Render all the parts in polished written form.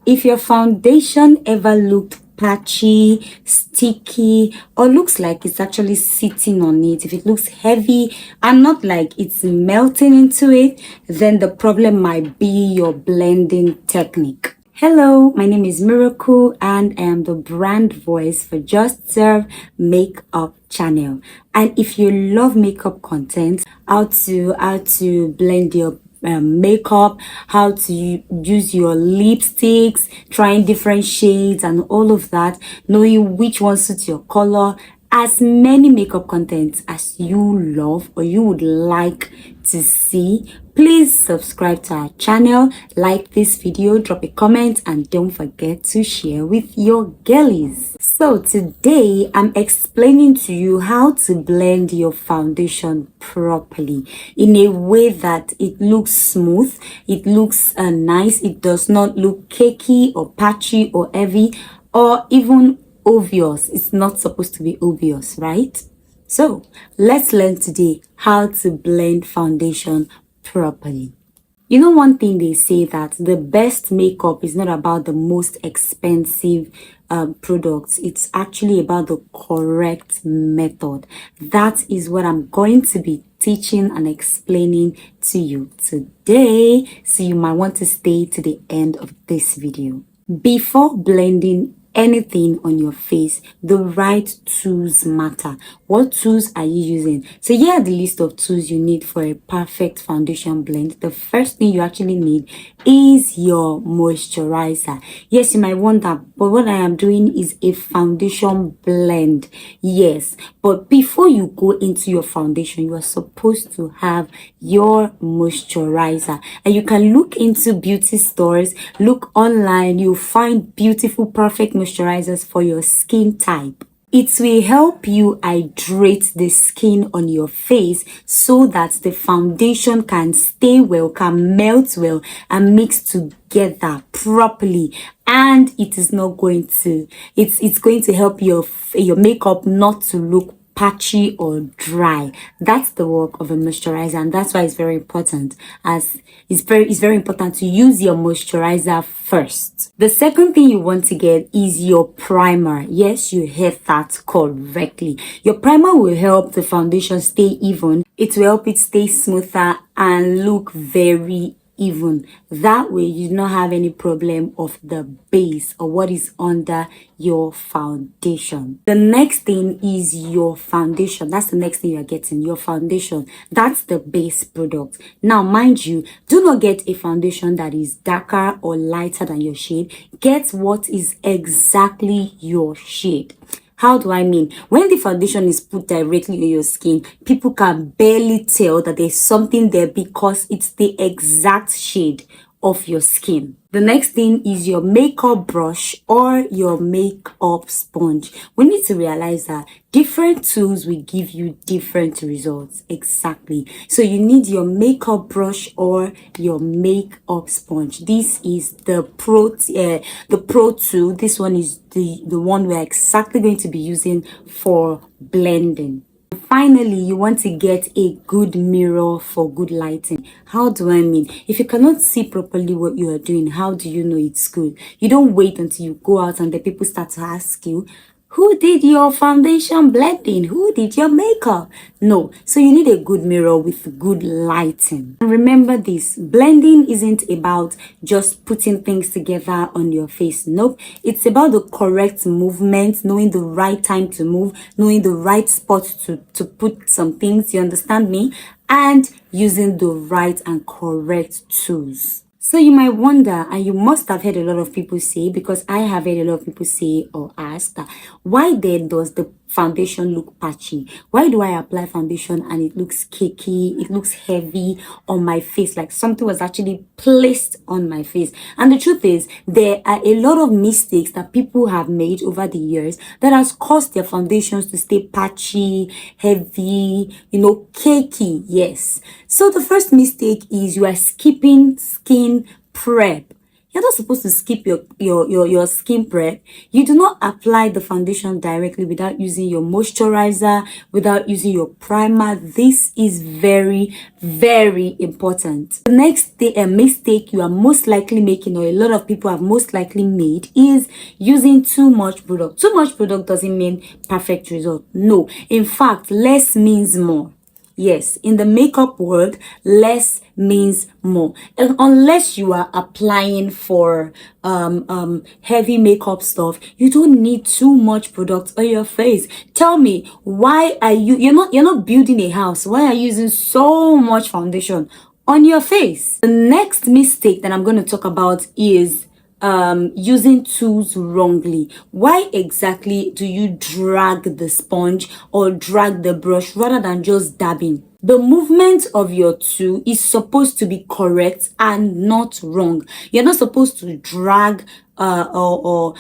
If your foundation ever looked patchy, sticky, or looks like it's actually sitting on it, if it looks heavy and not like it's melting into it, then the problem might be your blending technique. Hello, my name is Miracle and I am the brand voice for Just Serve Makeup channel. And if you love makeup content, how to blend your makeup, how to use your lipsticks, trying different shades and all of that, knowing which one suits your color, as many makeup contents as you love or you would like to see, please subscribe to our channel, like this video, drop a comment, and don't forget to share with your girlies. So today I'm explaining to you how to blend your foundation properly in a way that it looks smooth, it looks nice, it does not look cakey or patchy or heavy or even obvious. It's not supposed to be obvious, right? So let's learn today how to blend foundation properly. You know, one thing they say that the best makeup is not about the most expensive products. It's actually about the correct method. That is what I'm going to be teaching and explaining to you today. So you might want to stay to the end of this video. Before blending anything on your face, the right tools matter. What tools are you using? So here are the list of tools you need for a perfect foundation blend. The first thing you actually need is your moisturizer. Yes, you might wonder, but what I am doing is a foundation blend. Yes, but before you go into your foundation, you are supposed to have your moisturizer. And you can look into beauty stores, look online, you'll find beautiful, perfect moisturizers for your skin type. It will help you hydrate the skin on your face so that the foundation can stay well, can melt well, and mix together properly. And it is not going to, it's going to help your makeup not to look patchy or dry. That's the work of a moisturizer, and that's why it's very important, as it's very important to use your moisturizer first. The second thing you want to get is your primer. Yes, you heard that correctly. Your primer will help the foundation stay even. It will help it stay smoother and look very even. That way you do not have any problem of the base or what is under your foundation. The next thing is your foundation. That's the next thing you're getting, your foundation. That's the base product. Now mind you, do not get a foundation that is darker or lighter than your shade. Get what is exactly your shade. How do I mean? When the foundation is put directly on your skin, people can barely tell that there's something there because it's the exact shade of your skin. The next thing is your makeup brush or your makeup sponge. We need to realize that different tools will give you different results. Exactly. So you need your makeup brush or your makeup sponge. This is the Pro tool. This one is the one we're exactly going to be using for blending. Finally, you want to get a good mirror for good lighting. How do I mean? If you cannot see properly what you are doing, how do you know it's good? You don't wait until you go out and the people start to ask you, who did your foundation blending? Who did your makeup? No. So you need a good mirror with good lighting. And remember this, blending isn't about just putting things together on your face. Nope. It's about the correct movement, knowing the right time to move, knowing the right spot to put some things, you understand me? And using the right and correct tools. So you might wonder, and you must have heard a lot of people say, because I have heard a lot of people say or ask, that why then does the foundation look patchy? Why do I apply foundation and it looks cakey, it looks heavy on my face, like something was actually placed on my face? And the truth is, there are a lot of mistakes that people have made over the years that has caused their foundations to stay patchy, heavy, cakey. Yes. So the first mistake is you are skipping skin prep. You're not supposed to skip your skin prep. You do not apply the foundation directly without using your moisturizer, without using your primer. This is very, very important. The next mistake you are most likely making, or a lot of people have most likely made, is using too much product. Too much product doesn't mean perfect result. No. In fact, less means more. Yes, in the makeup world, less means more. And unless you are applying for heavy makeup stuff, you don't need too much product on your face. Tell me, why are you're not building a house? Why are you using so much foundation on your face? The next mistake that I'm going to talk about is using tools wrongly. Why exactly do you drag the sponge or drag the brush rather than just dabbing? The movement of your tool is supposed to be correct and not wrong. You're not supposed to drag or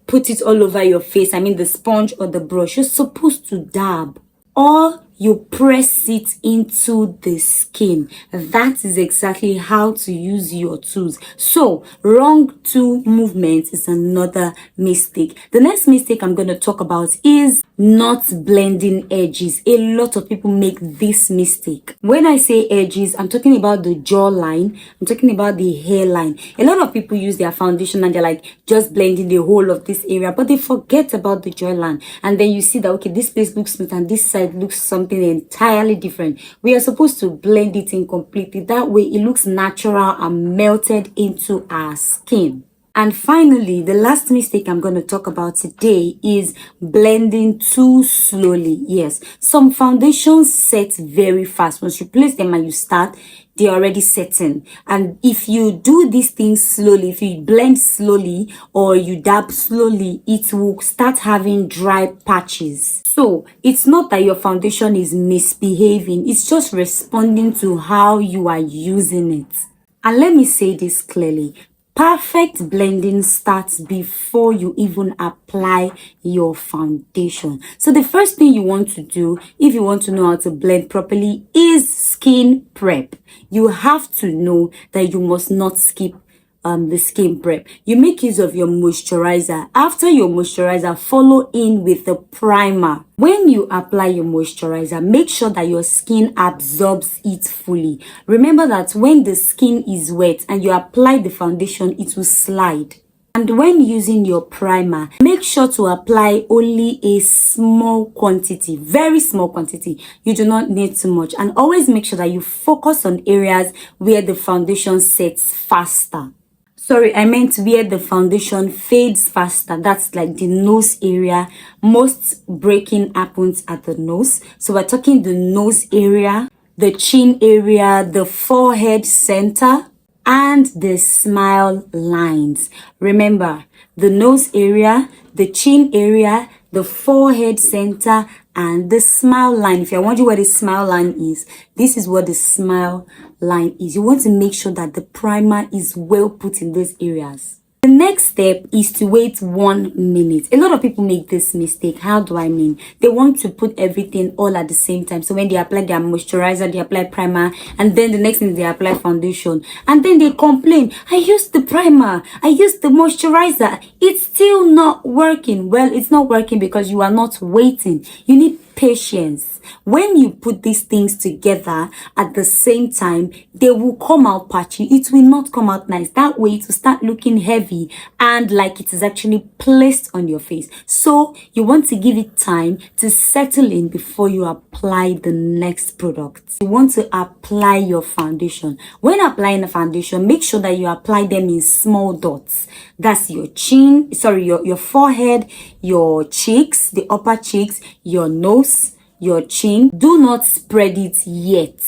put it all over your face. I mean the sponge or the brush. You're supposed to dab, or you press it into the skin. That is exactly how to use your tools. So wrong tool movement is another mistake. The next mistake I'm going to talk about is not blending edges. A lot of people make this mistake. When I say edges, I'm talking about the jawline. I'm talking about the hairline. A lot of people use their foundation and they're like just blending the whole of this area, but they forget about the jawline. And then you see that, okay, this place looks smooth and this side looks something entirely different. We are supposed to blend it in completely. That way it looks natural and melted into our skin. And finally, the last mistake I'm going to talk about today is blending too slowly. Yes, some foundations set very fast. Once you place them and you start, they're already setting. And if you do these things slowly, if you blend slowly or you dab slowly, it will start having dry patches. So it's not that your foundation is misbehaving. It's just responding to how you are using it. And let me say this clearly. Perfect blending starts before you even apply your foundation. So the first thing you want to do, if you want to know how to blend properly, is skin prep. You have to know that you must not skip the skin prep. You make use of your moisturizer. After your moisturizer, follow in with the primer. When you apply your moisturizer, make sure that your skin absorbs it fully. Remember that when the skin is wet and you apply the foundation, it will slide. And when using your primer, make sure to apply only a small quantity, very small quantity. You do not need too much. And always make sure that you focus on areas where the foundation sets faster. Sorry, I meant where the foundation fades faster. That's like the nose area. Most breaking happens at the nose. So we're talking the nose area, the chin area, the forehead center, and the smile lines. Remember, the nose area, the chin area, the forehead center, and the smile line. If you're wondering where the smile line is, this is what the smile line is. You want to make sure that the primer is well put in those areas. The next step is to wait 1 minute. A lot of people make this mistake. How do I mean? They want to put everything all at the same time. So when they apply their moisturizer, they apply primer, and then the next thing they apply foundation. And then they complain, I used the primer, I used the moisturizer. It's still not working. Well, it's not working because you are not waiting. You need patience. When you put these things together at the same time, they will come out patchy. It will not come out nice. That way it will start looking heavy and like it is actually placed on your face. So you want to give it time to settle in before you apply the next product. You want to apply your foundation. When applying the foundation, make sure that you apply them in small dots. That's your chin, sorry, your forehead, your cheeks, the upper cheeks, your nose, your chin. Do not spread it yet.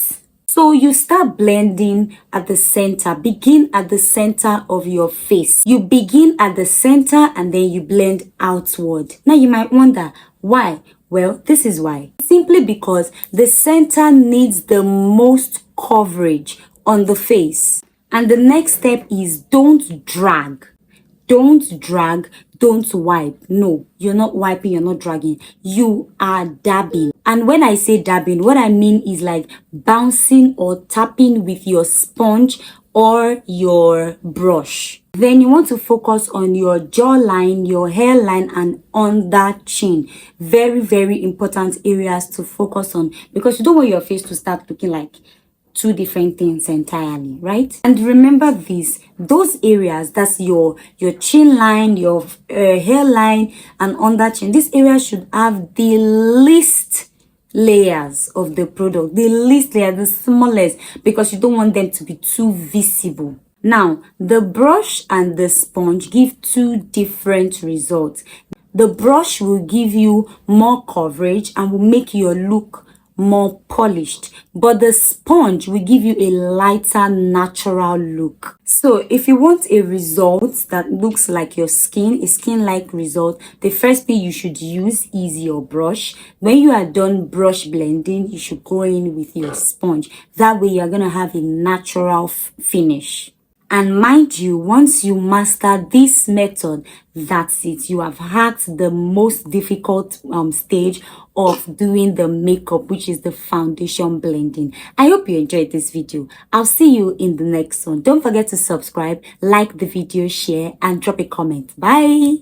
So you start blending at the center. Begin at the center of your face. You begin at the center and then you blend outward. Now you might wonder, why? Well, this is why. Simply because the center needs the most coverage on the face. And the next step is don't drag. Don't drag, don't wipe. No, you're not wiping, you're not dragging. You are dabbing. And when I say dabbing, what I mean is like bouncing or tapping with your sponge or your brush. Then you want to focus on your jawline, your hairline, and under chin. Very, very important areas to focus on, because you don't want your face to start looking like two different things entirely, right? And remember this, those areas, that's your chin line, your hairline, and under chin, this area should have the least layers of the product, the least layer, the smallest, because you don't want them to be too visible. Now, the brush and the sponge give two different results. The brush will give you more coverage and will make your look more polished, but the sponge will give you a lighter, natural look. So if you want a result that looks like your skin, a skin-like result, the first thing you should use is your brush. When you are done brush blending, you should go in with your sponge. That way you're gonna have a natural finish. And mind you, once you master this method, that's it. You have hacked the most difficult stage of doing the makeup, which is the foundation blending. I hope you enjoyed this video. I'll see you in the next one. Don't forget to subscribe, like the video, share, and drop a comment. Bye.